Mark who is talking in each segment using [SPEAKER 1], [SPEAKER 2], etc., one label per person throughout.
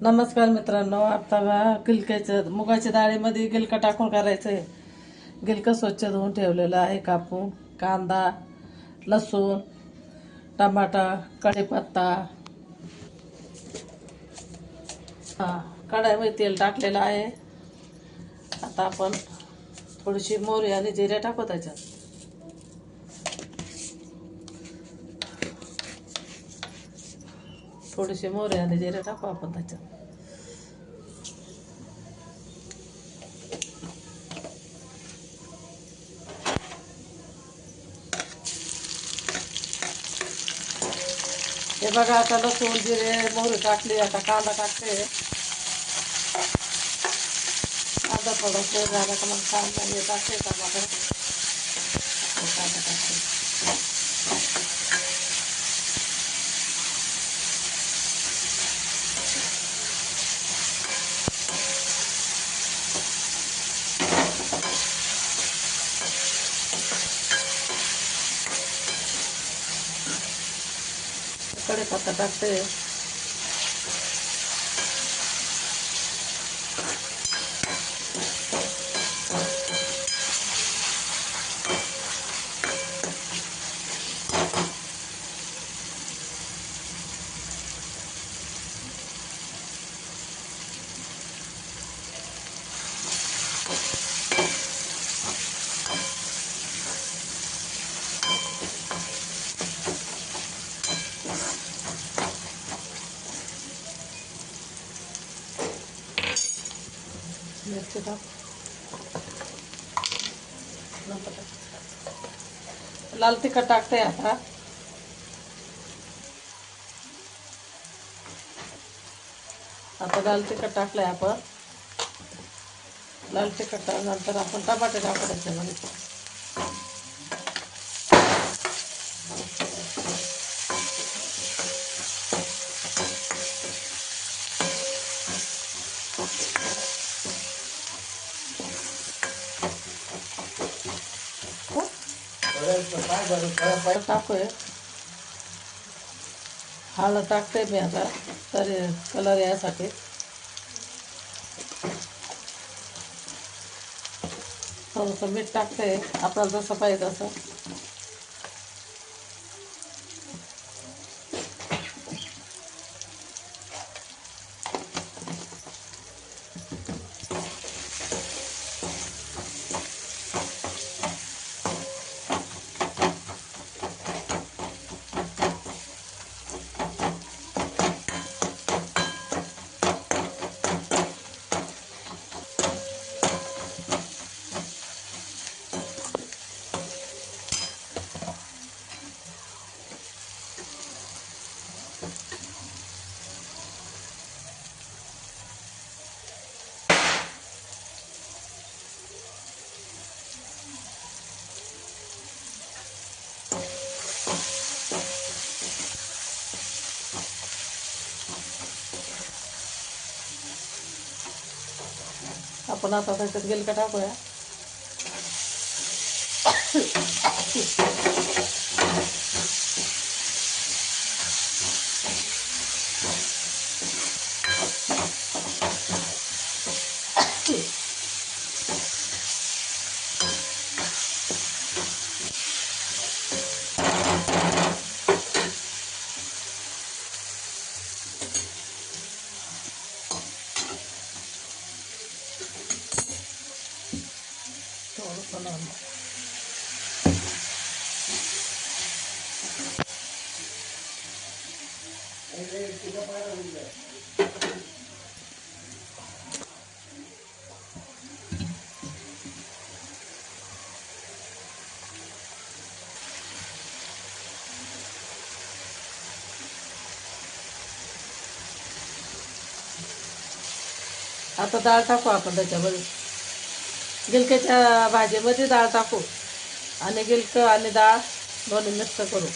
[SPEAKER 1] नमस्कार मित्रांनो, आता गिलक्याचं मुगाच्या डाळीमध्ये गिलका टाकून करायचं आहे. गिलकं स्वच्छ धुवून ठेवलेलं आहे कापून. कांदा, लसूण, टमाटा, कढीपत्ता, कढईमध्ये तेल टाकलेलं आहे. आता आपण थोडीशी मोहरी आणि जिरे टाकू त्याच्यात. थोडीशी मोहरी आणि जिरे टाकू आपण त्याच्यात. हे बघा, आता लसूण जिरे मोहरी टाकली. आता कांदा टाकते. कांदा थोडा फ्राय झाला का मग कांदा हे टाकते. टमाटर कांदा टाकते. कढीपत्ता टाकते. मिरची टाक. लाल तिखट टाकते. आता लाल तिखट टाकलंय आपण. लाल तिखट नंतर आपण टमाटे टाकू त्याच्यामध्ये. टाकूया. हळद टाकते मी आता तरी कलर यासाठी. थोडंसं मीठ टाकते आपल्याला जसं पाहिजे तसं. आपण आता त्याच्यात गिलका टाकूया. आता डाळ टाकू आपण त्याच्यामध्ये. गिलक्याच्या भाजीमध्ये डाळ टाकू आणि गिलकं आणि डाळ दोन्ही मिक्स करू.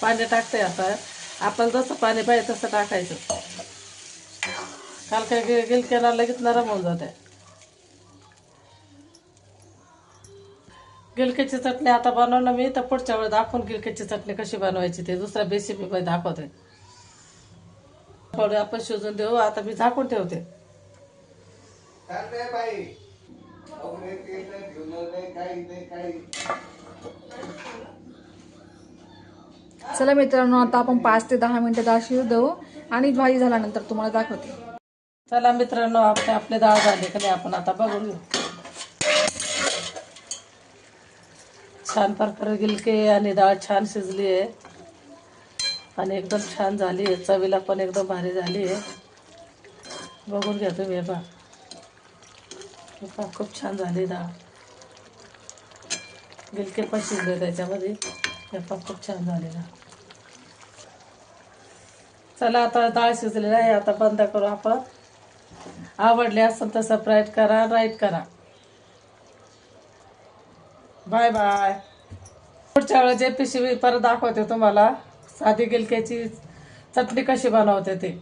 [SPEAKER 1] पाणी टाकते. आता आपण जसं पाणी पाहिजे तसं टाकायचं. काल काय गिलक्याला लगेच नरम होऊन जाते. गिलक्याची चटणी आता बनवणं मी तर पुढच्या वेळी दाखवून गिलक्याची चटणी कशी बनवायची ते दुसऱ्या रेसिपी मध्ये दाखवते. थोडं आपण शिजून देऊ. आता मी झाकून ठेवते.
[SPEAKER 2] चला मित्रांनो, आता आपण 5 ते 10 मिनिटं डाळ शिजू देऊ आणि भाजी झाल्यानंतर तुम्हाला दाखवते.
[SPEAKER 1] चला मित्रांनो, आपली डाळ झाली का नाही आपण आता बघून घेऊ. छान प्रकारे गिलके आणि डाळ छान शिजली आहे आणि एकदम छान झाली आहे. चवीला पण एकदम भारी झाली आहे. बघून घ्या तुम्ही. हे पहा खूप छान झाली डाळ. गिलके पण शिजले त्याच्यामध्ये. हे पण खूप छान झाली डाळ. चला आता डाळ शिजलेली आहे. आता बंद करू आपण. आवडले असेल तर सबस्क्राईब करा, लाईक करा. Bye bye. पुढच्या वेळेस जे रेसिपी परत दाखवते तुम्हाला. साधी गिलक्याची चटणी कशी बनवते ते.